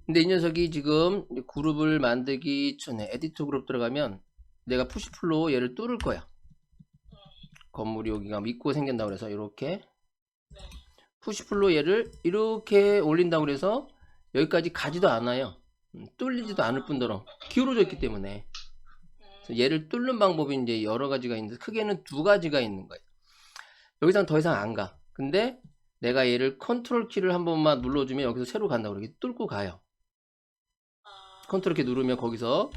근데 이 녀석이 지금 그룹을 만들기 전에 에디트 그룹 들어가면 내가 푸시풀로 얘를 뚫을 거야. 건물이 여기가 입구가 생긴다고 그래서 이렇게 푸시풀로 얘를 이렇게 올린다고 그래서 여기까지 가지도 않아요. 뚫리지도 않을 뿐더러 기울어져 있기 때문에. 그래서 얘를 뚫는 방법이 이제 여러 가지가 있는데 크게는 두 가지가 있는 거예요. 여기서 더 이상 안 가. 근데 내가 얘를 컨트롤 키를 한 번만 눌러주면 여기서 새로 간다고 그러게 뚫고 가요. 컨트롤 키 누르면 거기서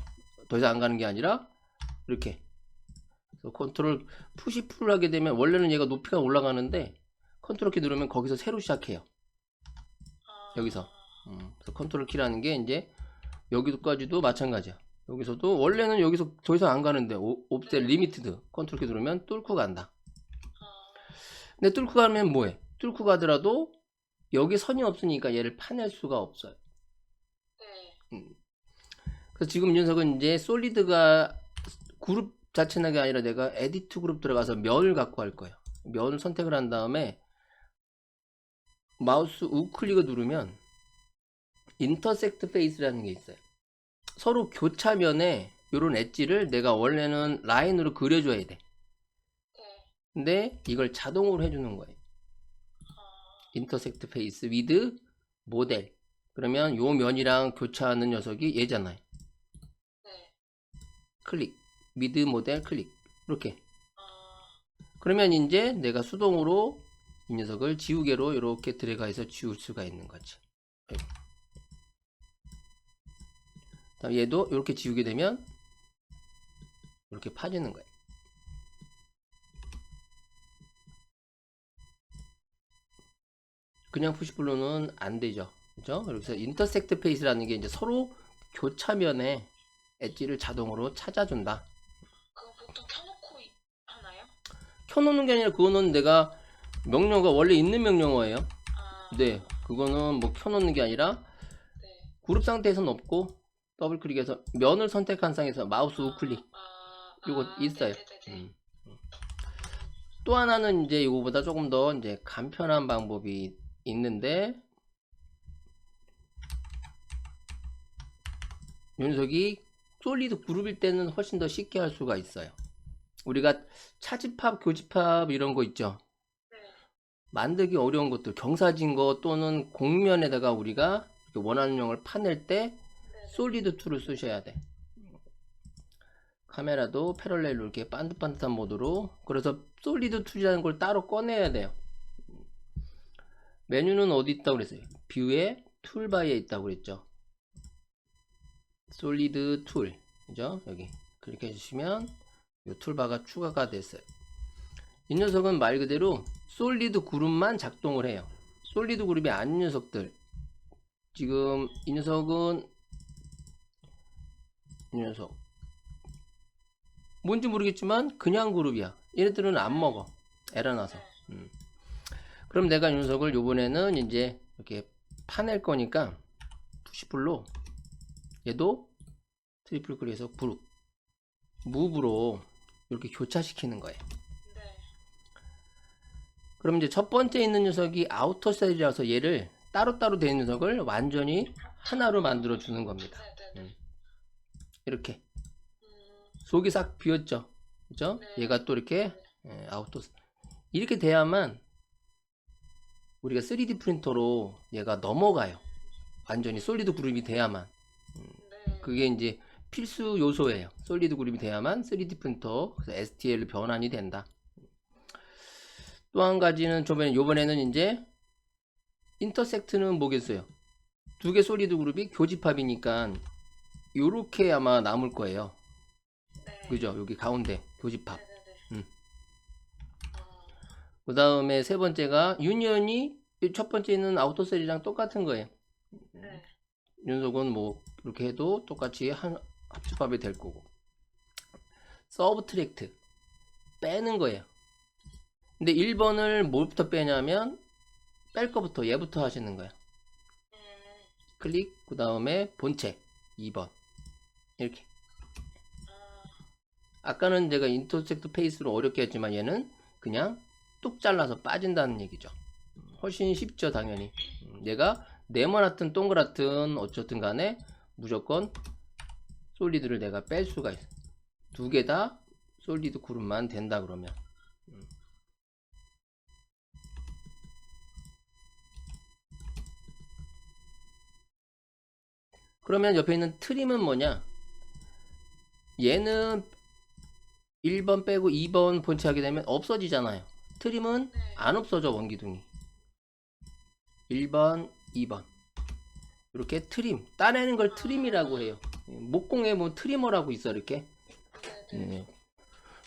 더 이상 안 가는 게 아니라 이렇게 컨트롤 푸시 풀을 하게 되면 원래는 얘가 높이가 올라가는데 컨트롤 키 누르면 거기서 새로 시작해요. 여기서 그래서 컨트롤 키라는 게 이제 여기까지도 마찬가지야. 여기서도 원래는 여기서 더 이상 안 가는데 옵셋 리미티드 컨트롤 키 누르면 뚫고 간다. 근데 뚫고 가면 뭐해? 뚫고 가더라도 여기 선이 없으니까 얘를 파낼 수가 없어요. 그래서 지금 이 녀석은 이제 솔리드가 그룹 자체가 아니라 내가 에디트 그룹 들어가서 면을 갖고 할 거예요. 면을 선택을 한 다음에 마우스 우클릭을 누르면 인터섹트 페이스라는 게 있어요. 서로 교차면에 이런 엣지를 내가 원래는 라인으로 그려줘야 돼. 근데 이걸 자동으로 해주는 거예요. 인터섹트 페이스 위드 모델. 그러면 요 면이랑 교차하는 녀석이 얘잖아요. 클릭. 미드 모델 클릭. 이렇게. 그러면 이제 내가 수동으로 이 녀석을 지우개로 이렇게 드래그해서 지울 수가 있는 거지. 다음 얘도 이렇게 지우게 되면 이렇게 파지는 거예요. 그냥 푸시블로는 안 되죠. 그죠? 그래서 인터섹트 페이스라는 게 이제 서로 교차면에 엣지를 자동으로 찾아준다. 그거 보통 켜놓고 하나요? 켜놓는 게 아니라 그거는 내가 명령어가 원래 있는 명령어예요. 아, 네, 그거는 뭐 켜놓는 게 아니라 네. 그룹 상태에서는 없고 더블 클릭해서 면을 선택한 상에서 마우스 우클릭 이거 있어요. 또 하나는 이제 이거보다 조금 더 이제 간편한 방법이 있는데 이 녀석이 솔리드 그룹일 때는 훨씬 더 쉽게 할 수가 있어요. 우리가 차집합, 교집합 이런 거 있죠. 네. 만들기 어려운 것들, 경사진 거 또는 공면에다가 우리가 원하는 형을 파낼 때 솔리드 2를 쓰셔야 돼. 카메라도 패럴렐로 이렇게 반듯반듯한 모드로. 그래서 솔리드 2라는 걸 따로 꺼내야 돼요. 메뉴는 어디 있다고 그랬어요? 뷰에 툴바에 있다고 그랬죠. 솔리드 툴, 그죠? 여기 클릭해 주시면 이 툴바가 추가가 됐어요. 이 녀석은 말 그대로 솔리드 그룹만 작동을 해요. 솔리드 그룹이 아닌 녀석들, 지금 이 녀석은 이 녀석 뭔지 모르겠지만 그냥 그룹이야. 얘네들은 안 먹어, 에러 나서. 그럼 내가 이 녀석을 요번에는 이제 이렇게 파낼 거니까 푸시풀로 얘도 트리플 클릭해서 그룹 무브로 이렇게 교차시키는 거예요. 그럼 이제 첫 번째 있는 녀석이 아우터 셀이라서 얘를 따로따로 된 녀석을 완전히 하나로 만들어 주는 겁니다. 이렇게 속이 싹 비었죠. 그죠? 얘가 또 이렇게 아우터 이렇게 돼야만 우리가 3D 프린터로 얘가 넘어가요. 완전히 솔리드 그룹이 돼야만. 그게 이제 필수 요소예요. 솔리드 그룹이 돼야만 3D 프린터, 그래서 STL 변환이 된다. 또 한 가지는 요번에는 이제 인터섹트는 뭐겠어요? 두 개 솔리드 그룹이 교집합이니까 요렇게 아마 남을 거예요. 그죠? 여기 가운데 교집합. 그 다음에 세 번째가 유니언이 첫 번째는 아우터셀이랑 똑같은 거예요. 연속은 뭐 이렇게 해도 똑같이 합집합이 될 거고. 서브트랙트 빼는 거예요. 근데 1번을 뭐부터 빼냐면 뺄 거부터 얘부터 하시는 거야. 클릭, 그 다음에 본체 2번 이렇게. 아까는 제가 인터섹트 페이스로 어렵게 했지만 얘는 그냥 뚝 잘라서 빠진다는 얘기죠. 훨씬 쉽죠 당연히. 얘가 네모나든 동그랗든 어쨌든 간에 무조건 솔리드를 내가 뺄 수가 있어. 두 개 다 솔리드 그룹만 된다 그러면. 그러면 옆에 있는 트림은 뭐냐? 얘는 1번 빼고 2번 본체 하게 되면 없어지잖아요. 트림은 네. 안 없어져, 원기둥이. 1번, 2번. 이렇게 트림. 따내는 걸 트림이라고 해요. 목공에 뭐 트리머라고 있어, 이렇게. 네네.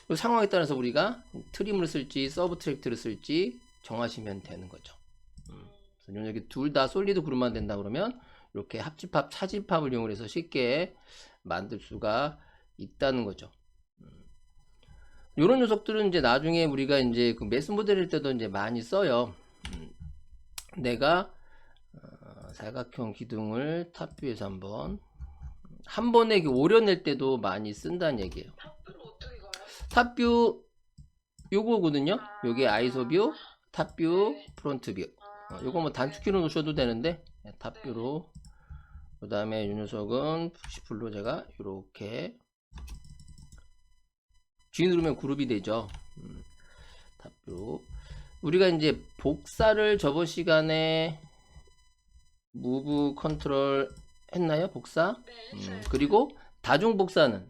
그 상황에 따라서 우리가 트림을 쓸지, 서브트랙트를 쓸지 정하시면 되는 거죠. 그래서 여기 둘 다 솔리드 그룹만 된다 그러면 이렇게 합집합, 차집합을 이용해서 쉽게 만들 수가 있다는 거죠. 이런 녀석들은 이제 나중에 우리가 이제 그 매스 모델일 때도 이제 많이 써요. 내가 사각형 기둥을 탑뷰에서 한 번에 오려낼 때도 많이 쓴다는 얘기예요. 탑뷰를 어떻게 가요? 탑뷰 요거거든요. 요게 아이소뷰, 탑뷰, 네. 프론트뷰. 요거 뭐 단축키로 놓으셔도 되는데 탑뷰로. 그 다음에 이 녀석은 푸시풀로 제가 이렇게 G 누르면 그룹이 되죠. 탑뷰로. 우리가 이제 복사를 저번 시간에 무브 컨트롤 했나요? 복사? 네, 했어요. 그리고 다중 복사는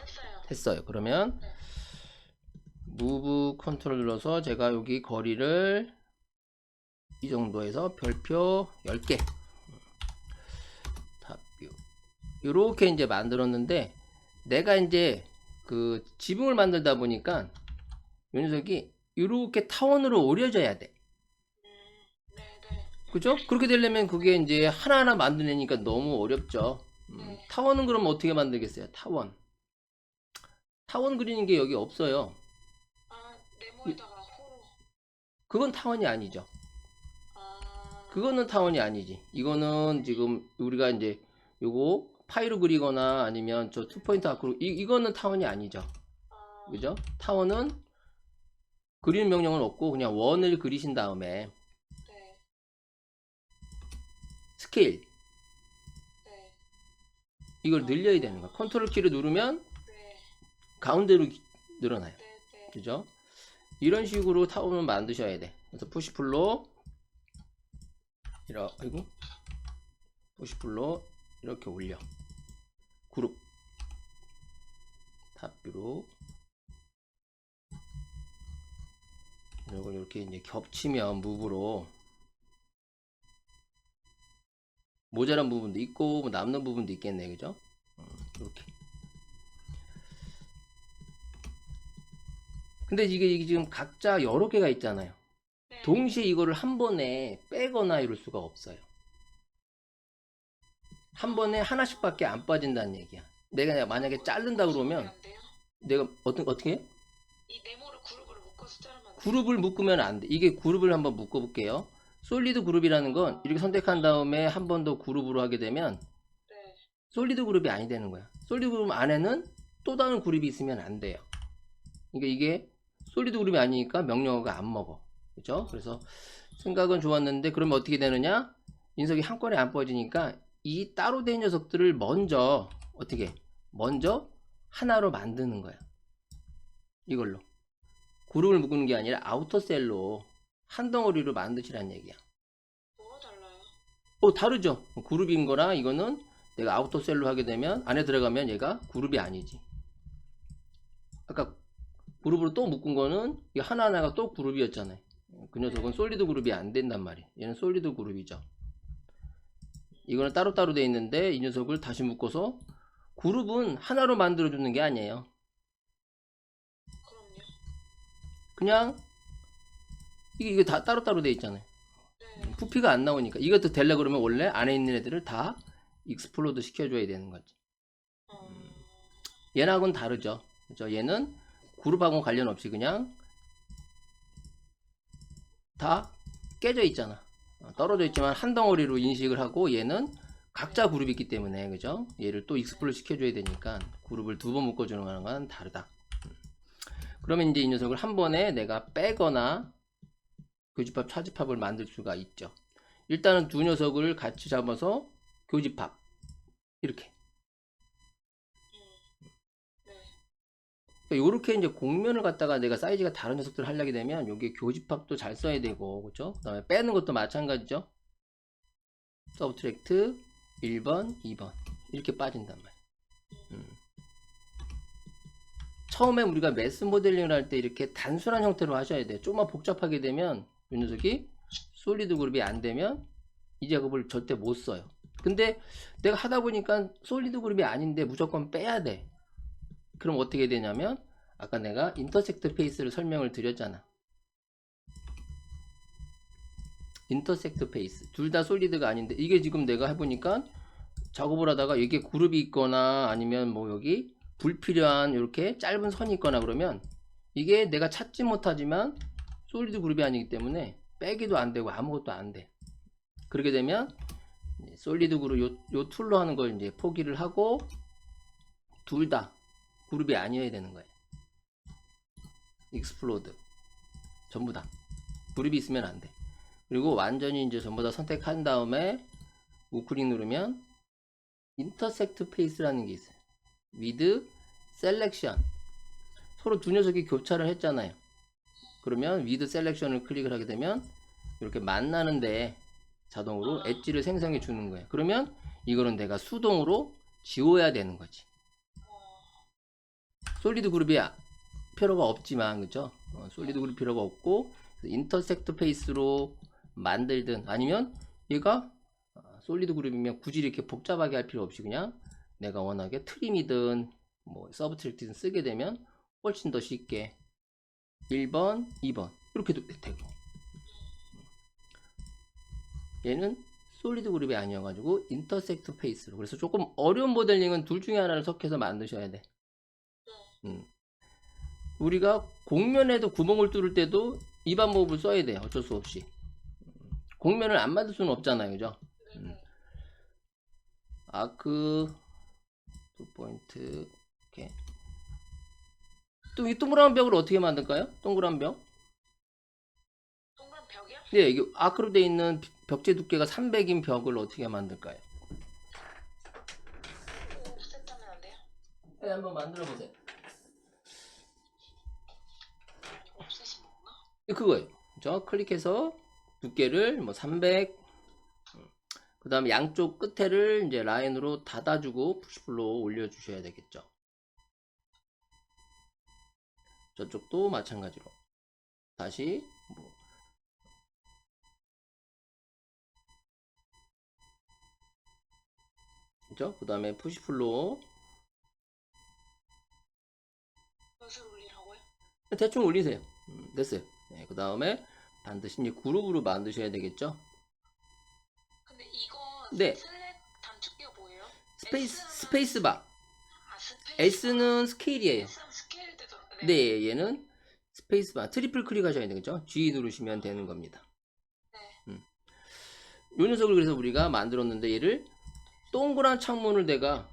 했어요. 했어요. 그러면 네. 무브 컨트롤 눌러서 제가 여기 거리를 이 정도에서 별표 10개 탑뷰 이렇게 이제 만들었는데, 내가 이제 그 지붕을 만들다 보니까 이 녀석이 이렇게 타원으로 오려져야 돼. 네네. 그죠? 그렇게 되려면 그게 이제 하나하나 만들려니까 너무 어렵죠. 네. 타원은 그럼 어떻게 만들겠어요? 타원 그리는 게 여기 없어요. 네모에다가 호로. 그건 타원이 아니죠. 아. 그거는 타원이 아니지. 이거는 지금 우리가 이제 요거 파이로 그리거나 아니면 저 투포인트 아크로 이거는 타원이 아니죠. 그죠? 타원은 그리는 명령은 없고 그냥 원을 그리신 다음에 네. 스케일 네. 이걸 늘려야 되는 거야. 컨트롤 키를 누르면 네. 가운데로 늘어나요. 네. 네. 그죠? 이런 식으로 타원을 만드셔야 돼. 그래서 푸시풀로 푸시풀로 이렇게 올려. 그룹 탑뷰로 이걸 이렇게 이제 겹치면 무브로 모자란 부분도 있고 뭐 남는 부분도 있겠네, 그죠? 이렇게. 근데 이게 지금 각자 여러 개가 있잖아요. 네. 동시에 이거를 한 번에 빼거나 이럴 수가 없어요. 한 번에 하나씩밖에 안 빠진다는 얘기야. 내가 만약에 자른다 그러면 안 돼요? 내가 어떻게 해? 이 네모를 그룹으로 묶어서 자르면 안 돼요? 그룹을 묶으면 안 돼. 이게 그룹을 한번 묶어 볼게요. 솔리드 그룹이라는 건 이렇게 선택한 다음에 한 번 더 그룹으로 하게 되면 네. 솔리드 그룹이 아니 되는 거야. 솔리드 그룹 안에는 또 다른 그룹이 있으면 안 돼요. 그러니까 이게 솔리드 그룹이 아니니까 명령어가 안 먹어. 그죠? 그래서 생각은 좋았는데 그러면 어떻게 되느냐? 인석이 한 건에 안 빠지니까 이 따로 된 녀석들을 먼저 먼저 하나로 만드는 거야. 이걸로 그룹을 묶는 게 아니라 아우터셀로 한 덩어리로 만드시란 얘기야. 뭐가 달라요? 다르죠. 그룹인 거라 이거는 내가 아우터셀로 하게 되면 안에 들어가면 얘가 그룹이 아니지. 아까 그룹으로 또 묶은 거는 이 하나하나가 또 그룹이었잖아요. 그 녀석은 솔리드 그룹이 안 된단 말이에요. 얘는 솔리드 그룹이죠. 이거는 따로따로 돼 있는데 이 녀석을 다시 묶어서 그룹은 하나로 만들어 주는 게 아니에요. 그럼요. 그냥 이게 다 따로따로 돼 있잖아요. 네. 부피가 안 나오니까 이것도 되려 그러면 원래 안에 있는 애들을 다 익스플로드 시켜줘야 되는 거지. 얘하고는 다르죠. 그죠? 얘는 그룹하고는 관련 없이 그냥 다 깨져 있잖아. 떨어져 있지만 한 덩어리로 인식을 하고 얘는 각자 그룹이 있기 때문에 그죠? 얘를 또 익스플로드 시켜줘야 되니까 그룹을 두 번 묶어주는 거랑은 다르다. 그러면 이제 이 녀석을 한 번에 내가 빼거나 교집합, 차집합을 만들 수가 있죠. 일단은 두 녀석을 같이 잡아서 교집합 이렇게. 네. 요렇게 이제 공면을 갖다가 내가 사이즈가 다른 녀석들을 하려게 되면 여기 교집합도 잘 써야 되고, 그죠? 그 다음에 빼는 것도 마찬가지죠. 서브트랙트 1번, 2번 이렇게 빠진단 말이야. 처음에 우리가 매스 모델링을 할 때 이렇게 단순한 형태로 하셔야 돼. 조금만 복잡하게 되면 이 녀석이 솔리드 그룹이 안 되면 이 작업을 절대 못 써요. 근데 내가 하다 보니까 솔리드 그룹이 아닌데 무조건 빼야 돼. 그럼 어떻게 되냐면 아까 내가 인터섹트 페이스를 설명을 드렸잖아. 인터섹트 페이스 둘 다 솔리드가 아닌데 이게 지금 내가 해보니까 작업을 하다가 이게 그룹이 있거나 아니면 뭐 여기 불필요한 이렇게 짧은 선이 있거나 그러면 이게 내가 찾지 못하지만 솔리드 그룹이 아니기 때문에 빼기도 안 되고 아무것도 안 돼. 그렇게 되면 솔리드 그룹 요 툴로 하는 걸 이제 포기를 하고 둘 다 그룹이 아니어야 되는 거예요. 익스플로드 전부 다 그룹이 있으면 안 돼. 그리고 완전히 이제 전부 다 선택한 다음에 우클릭 누르면 인터섹트 페이스라는 게 있어요. with selection 서로 두 녀석이 교차를 했잖아요. 그러면 with selection을 클릭을 하게 되면 이렇게 만나는데 자동으로 엣지를 생성해 주는 거예요. 그러면 이거는 내가 수동으로 지워야 되는 거지. 솔리드 그룹이 필요가 없지만, 그죠? 솔리드 그룹 필요가 없고 인터섹트 페이스로 만들든 아니면 얘가 솔리드 그룹이면 굳이 이렇게 복잡하게 할 필요 없이 그냥 내가 원하게 트림이든 뭐 서브트랙트든 쓰게 되면 훨씬 더 쉽게 1번, 2번 이렇게도 되고, 얘는 솔리드 그룹이 아니어가지고 인터섹트 페이스로. 그래서 조금 어려운 모델링은 둘 중에 하나를 섞여서 만드셔야 돼. 우리가 곡면에도 구멍을 뚫을 때도 이 방법을 써야 돼요. 어쩔 수 없이. 곡면을 안 만들 수는 없잖아요, 그죠? 아크 2포인트 이렇게. 또 이 동그란 벽을 어떻게 만들까요? 동그란 벽? 동그란 벽이요? 네, 이게 아크로 되어 있는 벽체 두께가 300인 벽을 어떻게 만들까요? 옵셋하면 안 돼요? 네, 한번 만들어 보세요. 옵셋이 뭔가? 그거예요. 그죠? 클릭해서 두께를 뭐 300, 그 다음에 양쪽 끝에를 이제 라인으로 닫아주고 푸시풀로 올려주셔야 되겠죠. 저쪽도 마찬가지로 다시 뭐 그죠? 그 다음에 푸시풀로 몇을 올리라고요? 대충 올리세요. 됐어요. 네, 그 다음에 반드시 이제 그룹으로 만드셔야 되겠죠. 근데 이거 네. 슬랙 단축키가 뭐예요? 스페이스바. 아, 스페이스. S는 스케일이에요. S는 스케일 되더라. 네, 얘는 스페이스바. 트리플 클릭하셔야 되겠죠. G 누르시면 되는 겁니다. 네. 요 녀석을 그래서 우리가 만들었는데 얘를 동그란 창문을 내가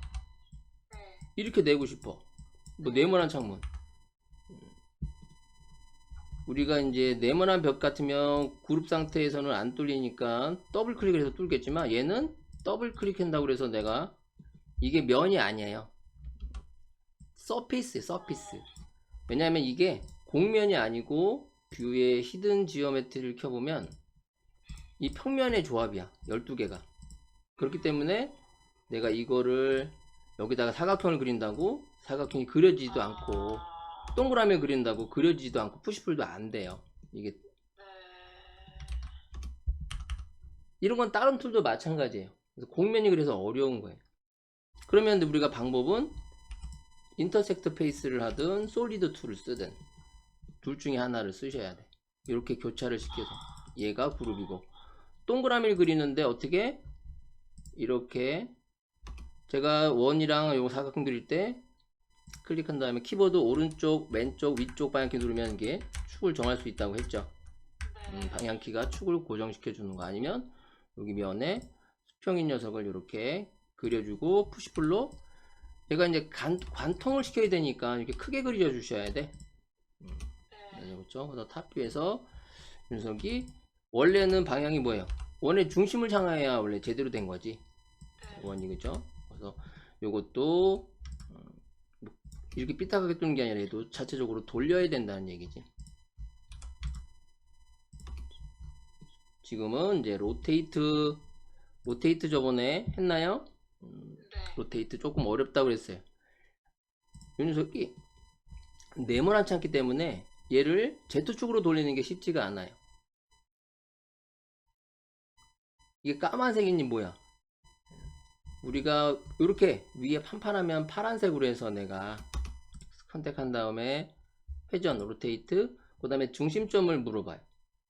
네. 이렇게 내고 싶어. 뭐 네모난 창문. 우리가 이제 네모난 벽 같으면 그룹 상태에서는 안 뚫리니까 더블 클릭을 해서 뚫겠지만 얘는 더블 클릭한다고 해서 내가 이게 면이 아니에요. 서피스예요, 서피스. 왜냐하면 이게 곡면이 아니고 뷰의 히든 지오메트리를 켜보면 이 평면의 조합이야. 12개가. 그렇기 때문에 내가 이거를 여기다가 사각형을 그린다고 사각형이 그려지지도 않고 동그라미 그린다고 그려지지도 않고 푸시풀도 안 돼요. 이게 네. 이런 건 다른 툴도 마찬가지예요. 그래서 곡면이 그래서 어려운 거예요. 그러면 우리가 방법은 인터섹트 페이스를 하든 솔리드 툴을 쓰든 둘 중에 하나를 쓰셔야 돼. 이렇게 교차를 시켜서 얘가 그룹이고 동그라미를 그리는데 어떻게 이렇게 제가 원이랑 요 사각형 그릴 때 클릭한 다음에 키보드 오른쪽, 왼쪽, 위쪽 방향키 누르면 이게 축을 정할 수 있다고 했죠. 네. 방향키가 축을 고정시켜 주는 거. 아니면 여기 면에 수평인 녀석을 이렇게 그려주고 푸시풀로 얘가 이제 관통을 시켜야 되니까 이렇게 크게 그려 주셔야 돼. 네. 그렇죠. 그래서 탑뷰에서 녀석이 원래는 방향이 뭐예요? 원의 중심을 향해야 원래 제대로 된 거지. 네. 원이 그죠? 그래서 요것도 뭐 이렇게 삐딱하게 뜨는 게 아니라 얘도 자체적으로 돌려야 된다는 얘기지. 지금은 이제 로테이트 저번에 했나요? 네. 로테이트 조금 어렵다고 그랬어요. 이 녀석이 네모나지 않기 때문에 얘를 Z축으로 돌리는 게 쉽지가 않아요. 이게 까만색이니 뭐야? 우리가 이렇게 위에 판판하면 파란색으로 해서 내가 선택한 다음에 회전, 로테이트, 그 다음에 중심점을 물어봐요.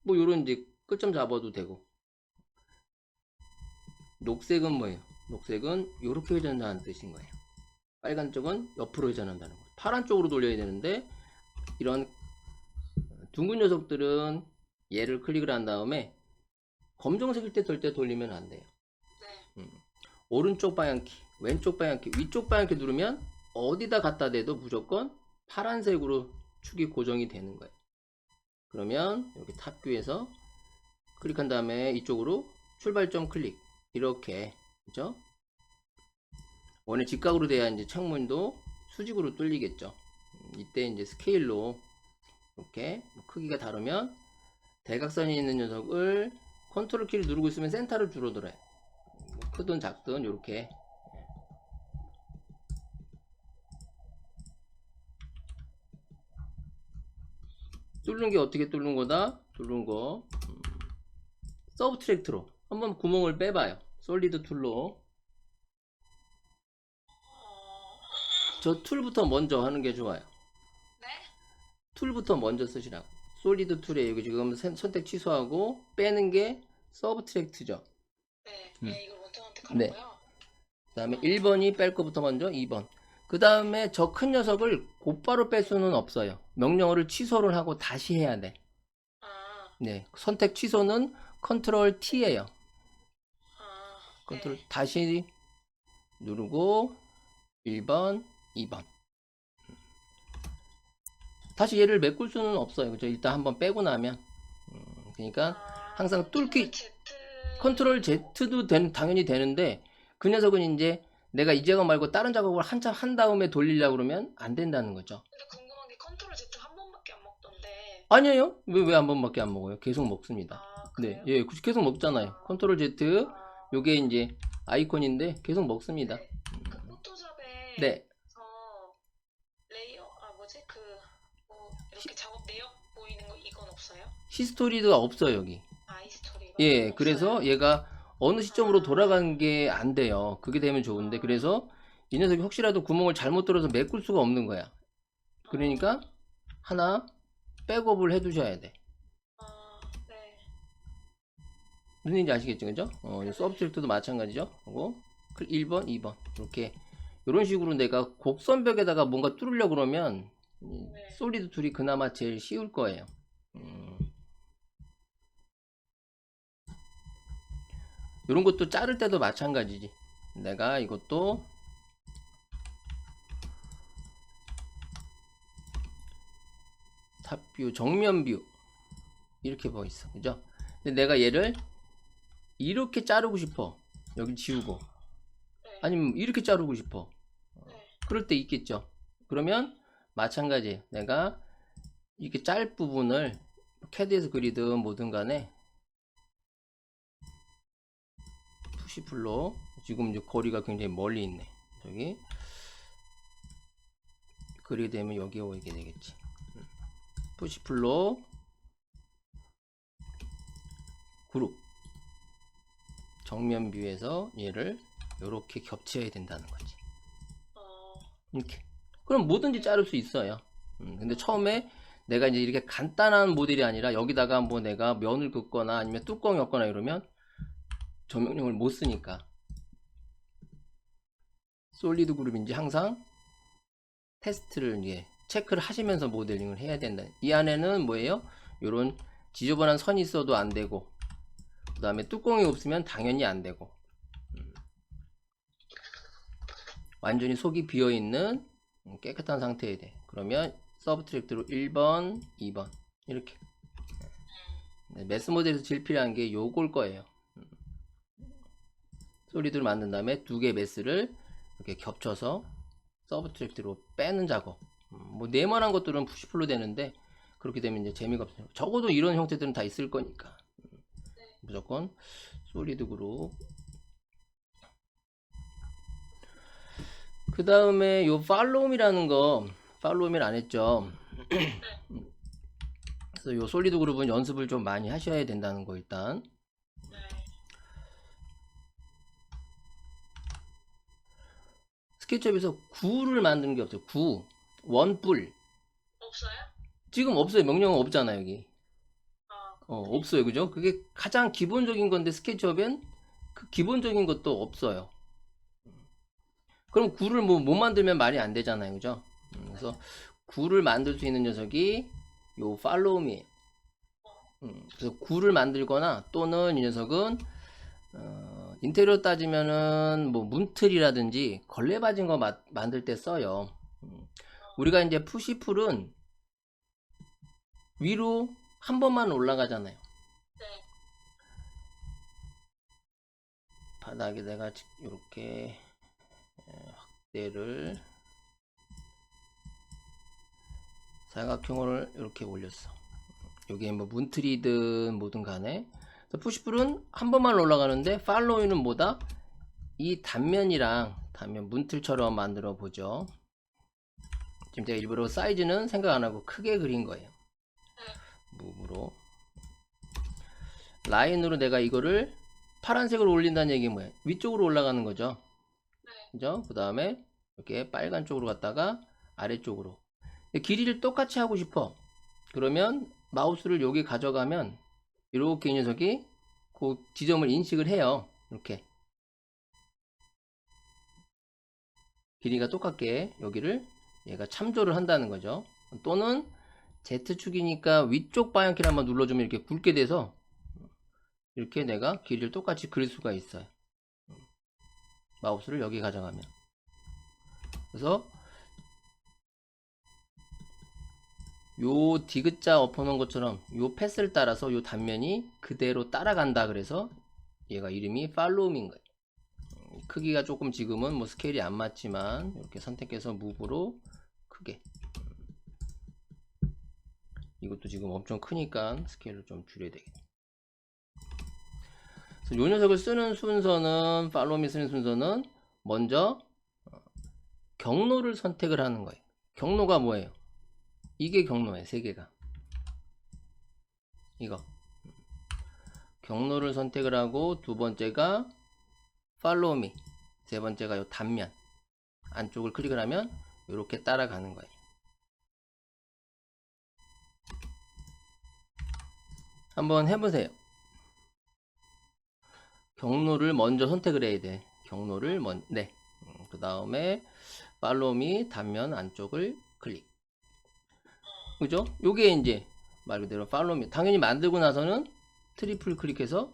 뭐 요런 이제 끝점 잡아도 되고. 녹색은 뭐예요? 녹색은 이렇게 회전한다는 뜻인 거예요. 빨간 쪽은 옆으로 회전한다는 거예요. 파란 쪽으로 돌려야 되는데 이런 둥근 녀석들은 얘를 클릭을 한 다음에 검정색일 때 돌리면 안 돼요. 네. 오른쪽 방향키, 왼쪽 방향키, 위쪽 방향키 누르면 어디다 갖다 대도 무조건 파란색으로 축이 고정이 되는 거예요. 그러면 여기 탑뷰에서 클릭한 다음에 이쪽으로 출발점 클릭 이렇게 그죠? 원래 직각으로 돼야 이제 창문도 수직으로 뚫리겠죠. 이때 이제 스케일로 이렇게 크기가 다르면 대각선이 있는 녀석을 컨트롤 키를 누르고 있으면 센터를 줄어들어요. 크든 작든 이렇게 뚫는 게 어떻게 뚫는 거다? 뚫는 거 서브트랙트로 한번 구멍을 빼봐요. 솔리드 툴로 저 툴부터 먼저 하는 게 좋아요. 네? 툴부터 먼저 쓰시라고. 솔리드 툴에 여기 지금 선택 취소하고 빼는 게 서브트랙트죠. 네. 음. 네, 이걸 먼저 선택하라고요? 그 다음에 1번이 뺄 거부터 먼저 2번. 그 다음에 저 큰 녀석을 곧바로 뺄 수는 없어요. 명령어를 취소를 하고 다시 해야 돼. 아, 네, 선택 취소는 컨트롤 T예요. 컨트롤 네. 다시 누르고 1번, 2번. 다시 얘를 메꿀 수는 없어요. 그죠? 일단 한번 빼고 나면. 그러니까 항상 뚫기 컨트롤 Z도 당연히 되는데 그 녀석은 이제 내가 이 작업 말고 다른 작업을 한참 한 다음에 돌리려고 그러면 안 된다는 거죠. 근데 궁금한 게 컨트롤 Z 한 번밖에 안 먹던데. 아니에요. 왜 한 번밖에 안 먹어요? 계속 먹습니다. 아, 네, 그래요? 예, 계속 먹잖아요. 컨트롤 Z 아, 요게 이제 아이콘인데 계속 먹습니다. 네. 그 포토샵에 네, 레이어, 뭐지? 뭐 이렇게 작업 내역 보이는 거 이건 없어요? 히스토리가 없어요, 여기. 히스토리가 예, 없어요? 그래서 얘가 어느 시점으로 돌아가는 게 안 돼요. 그게 되면 좋은데, 그래서 이 녀석이 혹시라도 구멍을 잘못 뚫어서 메꿀 수가 없는 거야. 그러니까 하나 백업을 해 두셔야 돼. 네. 무슨 얘기인지 아시겠죠? 그죠? 서브젝트도 마찬가지죠. 그리고 1번, 2번. 이렇게 이런 식으로 내가 곡선벽에다가 뭔가 뚫으려고 그러면 네. 솔리드 툴이 그나마 제일 쉬울 거예요. 이런 것도 자를 때도 마찬가지지. 내가 이것도 탑뷰, 정면뷰 이렇게 보여 있어. 그죠? 근데 내가 얘를 이렇게 자르고 싶어. 여기 지우고. 네. 아니면 이렇게 자르고 싶어. 네. 그럴 때 있겠죠. 그러면 마찬가지예요. 내가 이렇게 짤 부분을 캐드에서 그리든 뭐든 간에 푸시풀로 지금 이제 거리가 굉장히 멀리 있네. 저기 그리게 되면 여기에 오게 되겠지. 푸시풀로 그룹 정면 뷰에서 얘를 이렇게 겹쳐야 된다는 거지. 이렇게. 그럼 뭐든지 자를 수 있어요. 근데 처음에 내가 이제 이렇게 간단한 모델이 아니라 여기다가 뭐 내가 면을 긋거나 아니면 뚜껑이 없거나 이러면 저 명령을 못 쓰니까 솔리드 그룹인지 항상 테스트를 이제 체크를 하시면서 모델링을 해야 된다. 이 안에는 뭐예요? 요런 지저분한 선이 있어도 안 되고 그 다음에 뚜껑이 없으면 당연히 안 되고 완전히 속이 비어있는 깨끗한 상태여야 돼. 그러면 서브트랙트로 1번, 2번 이렇게 매스 모델에서 제일 필요한 게 요걸 거예요. 솔리드를 만든 다음에 두 개의 매스를 이렇게 겹쳐서 서브트랙트로 빼는 작업. 뭐 네모난 것들은 푸시풀로 되는데 그렇게 되면 이제 재미가 없어요. 적어도 이런 형태들은 다 있을 거니까 무조건 솔리드 그룹. 그 다음에 요 팔로움이라는 거 팔로움을 안 했죠. 그래서 요 솔리드 그룹은 연습을 좀 많이 하셔야 된다는 거. 일단 네. 스케치업에서 구를 만드는 게 없어요. 구, 원뿔 없어요? 지금 없어요. 명령어 없잖아 여기. 아, 없어요. 그죠? 그게 가장 기본적인 건데 스케치업엔 그 기본적인 것도 없어요. 그럼 구를 뭐 못 만들면 말이 안 되잖아요. 그죠? 그래서 구를 만들 수 있는 녀석이 요 팔로움이에요. 그래서 구를 만들거나 또는 이 녀석은 인테리어 따지면은 뭐 문틀이라든지 걸레바진 거 만들 때 써요. 우리가 이제 푸시풀은 위로 한 번만 올라가잖아요. 네. 바닥에다가 이렇게 확대를 사각형을 이렇게 올렸어. 여기에 뭐 문틀이든 뭐든 간에 푸시풀은 한 번만 올라가는데 팔로우는 뭐다? 이 단면이랑 단면 문틀처럼 만들어 보죠. 지금 제가 일부러 사이즈는 생각 안 하고 크게 그린 거예요. 무브로 라인으로 내가 이거를 파란색으로 올린다는 얘기 뭐예요? 위쪽으로 올라가는 거죠. 그죠? 그 다음에 이렇게 빨간 쪽으로 갔다가 아래쪽으로 길이를 똑같이 하고 싶어. 그러면 마우스를 여기 가져가면 이렇게 이 녀석이 그 지점을 인식을 해요. 이렇게 길이가 똑같게 여기를 얘가 참조를 한다는 거죠. 또는 Z축이니까 위쪽 방향키를 한번 눌러주면 이렇게 굵게 돼서 이렇게 내가 길이를 똑같이 그릴 수가 있어요. 마우스를 여기 가져가면. 그래서 요 디귿자 엎어놓은 것처럼 요 패스를 따라서 요 단면이 그대로 따라간다. 그래서 얘가 이름이 팔로움인 거예요. 크기가 조금 지금은 뭐 스케일이 안 맞지만 이렇게 선택해서 무브로 크게. 이것도 지금 엄청 크니까 스케일을 좀 줄여야 되겠네. 그래서 요 녀석을 쓰는 순서는 팔로움이 쓰는 순서는 먼저 경로를 선택을 하는 거예요. 경로가 뭐예요? 이게 경로예요. 세 개가. 이거. 경로를 선택을 하고 두 번째가 follow me. 세 번째가 요 단면. 안쪽을 클릭을 하면 이렇게 따라가는 거예요. 한번 해보세요. 경로를 먼저 선택을 해야 돼. 경로를 네. 그 다음에 follow me 단면 안쪽을 클릭. 그죠? 요게 이제 말 그대로 팔로우 미. 당연히 만들고 나서는 트리플 클릭해서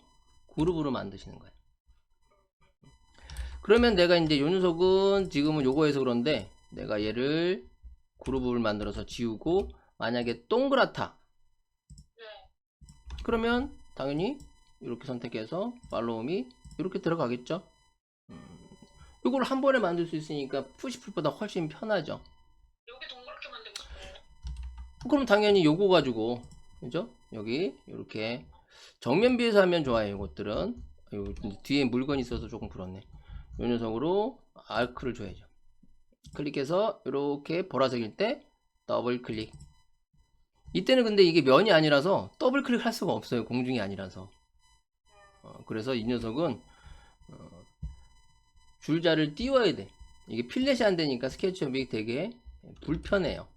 그룹으로 만드시는 거예요. 그러면 내가 이제 요 녀석은 지금은 요거에서 그런데 내가 얘를 그룹을 만들어서 지우고 만약에 동그랗다. 그러면 당연히 이렇게 선택해서 팔로우 미 이렇게 들어가겠죠. 이걸 한 번에 만들 수 있으니까 푸시풀보다 훨씬 편하죠. 여기 동그랗게 만들고 싶어요. 그럼 당연히 요거 가지고 그죠? 여기 이렇게 정면 비해서 하면 좋아요. 이것들은 뒤에 물건이 있어서 조금 그렇네. 요 녀석으로 아크를 줘야죠. 클릭해서 이렇게 보라색일 때 더블 클릭. 이때는 근데 이게 면이 아니라서 더블 클릭할 수가 없어요. 공중이 아니라서. 그래서 이 녀석은 줄자를 띄워야 돼. 이게 필렛이 안 되니까 스케치업이 되게 불편해요.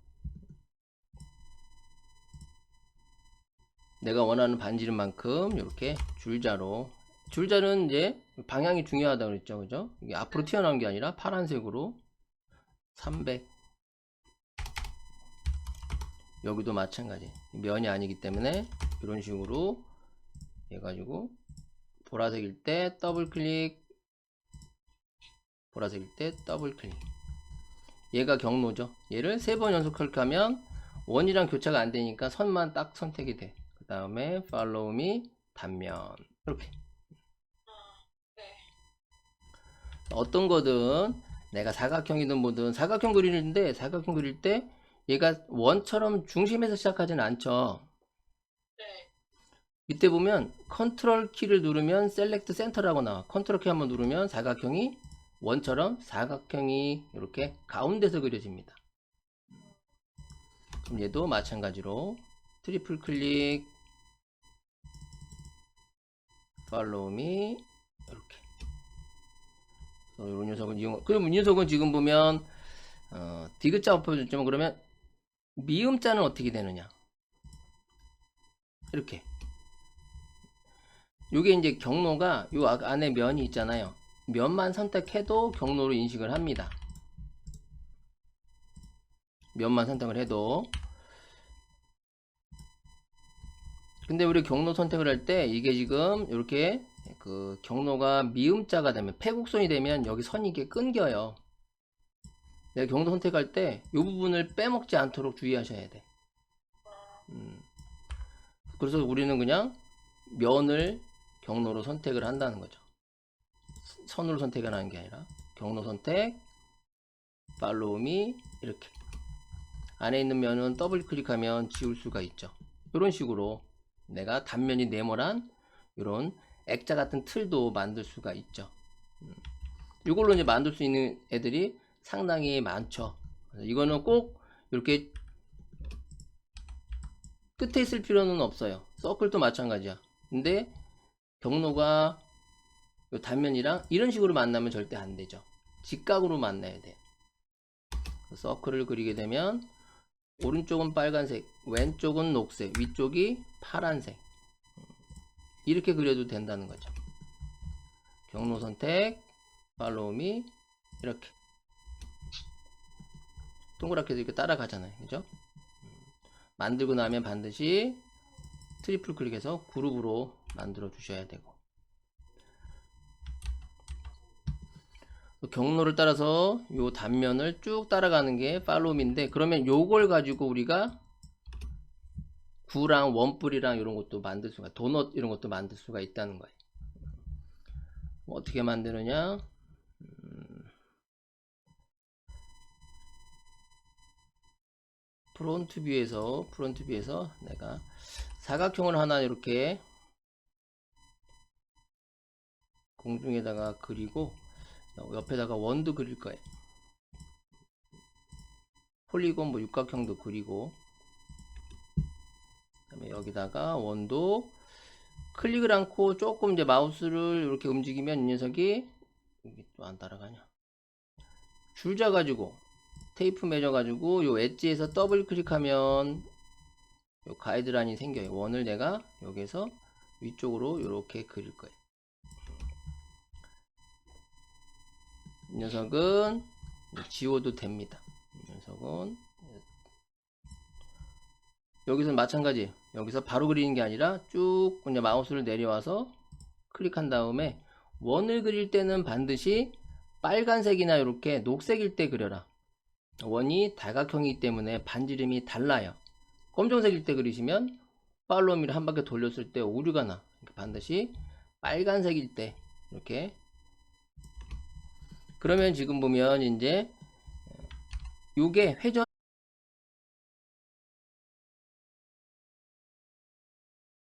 내가 원하는 반지름만큼 이렇게 줄자는 이제 방향이 중요하다고 그랬죠. 그죠? 이게 앞으로 튀어나온 게 아니라 파란색으로 300. 여기도 마찬가지. 면이 아니기 때문에 이런 식으로 해가지고 보라색일 때 더블 클릭, 보라색일 때 더블 클릭. 얘가 경로죠. 얘를 3번 연속 클릭하면 원이랑 교차가 안 되니까 선만 딱 선택이 돼. 그 다음에 follow me 단면 이렇게. 네. 어떤 거든 내가 사각형이든 뭐든 사각형 그리는데 사각형 그릴 때 얘가 원처럼 중심에서 시작하지는 않죠. 네. 이때 보면 컨트롤 키를 누르면 셀렉트 센터라고 나와. 컨트롤 키 한번 누르면 사각형이 원처럼 사각형이 이렇게 가운데서 그려집니다. 그럼 얘도 마찬가지로 트리플 클릭 팔로우 미 이렇게 이런 녀석은 이용. 그럼 이 녀석은 지금 보면 디귿자 엎어졌지만 그러면 미음자는 어떻게 되느냐? 이렇게. 요게 이제 경로가 요 안에 면이 있잖아요. 면만 선택해도 경로로 인식을 합니다. 면만 선택을 해도. 근데 우리 경로 선택을 할 때 이게 지금 이렇게 그 경로가 미음자가 되면 패곡선이 되면 여기 선이 이렇게 끊겨요. 내가 경로 선택할 때 이 부분을 빼먹지 않도록 주의하셔야 돼. 그래서 우리는 그냥 면을 경로로 선택을 한다는 거죠. 선으로 선택을 하는 게 아니라 경로 선택, 팔로우 미 이렇게. 안에 있는 면은 더블 클릭하면 지울 수가 있죠. 이런 식으로 내가 단면이 네모난 이런 액자 같은 틀도 만들 수가 있죠. 이걸로 이제 만들 수 있는 애들이 상당히 많죠. 이거는 꼭 이렇게 끝에 있을 필요는 없어요. 서클도 마찬가지야. 근데 경로가 요 단면이랑 이런 식으로 만나면 절대 안 되죠. 직각으로 만나야 돼. 서클을 그리게 되면 오른쪽은 빨간색, 왼쪽은 녹색, 위쪽이 파란색. 이렇게 그려도 된다는 거죠. 경로 선택, 팔로우 미 이렇게 동그랗게 이렇게 따라가잖아요. 그죠? 만들고 나면 반드시 트리플 클릭해서 그룹으로 만들어 주셔야 되고, 경로를 따라서 요 단면을 쭉 따라가는 게 팔로우미인데, 그러면 요걸 가지고 우리가 구랑 원뿔이랑 이런 것도 만들 수가, 도넛 이런 것도 만들 수가 있다는 거예요. 뭐 어떻게 만드느냐? 프론트 뷰에서 내가 사각형을 하나 이렇게 공중에다가 그리고 옆에다가 원도 그릴 거예요. 폴리곤 뭐 육각형도 그리고, 그다음에 여기다가 원도 클릭을 않고 조금 이제 마우스를 이렇게 움직이면 이 녀석이 여기 또 안 따라가냐, 줄자 가지고 테이프 맺어 가지고 요 엣지에서 더블 클릭하면 요 가이드라인이 생겨요. 원을 내가 여기서 위쪽으로 이렇게 그릴 거예요. 이 녀석은 지워도 됩니다. 이 녀석은 여기서 마찬가지, 여기서 바로 그리는 게 아니라 쭉 그냥 마우스를 내려와서 클릭한 다음에 원을 그릴 때는 반드시 빨간색이나 이렇게 녹색일 때 그려라. 원이 다각형이기 때문에 반지름이 달라요. 검정색일 때 그리시면 팔로우미를 한 바퀴 돌렸을 때 오류가 나. 그러니까 반드시 빨간색일 때 이렇게. 그러면 지금 보면 이제 요게 회전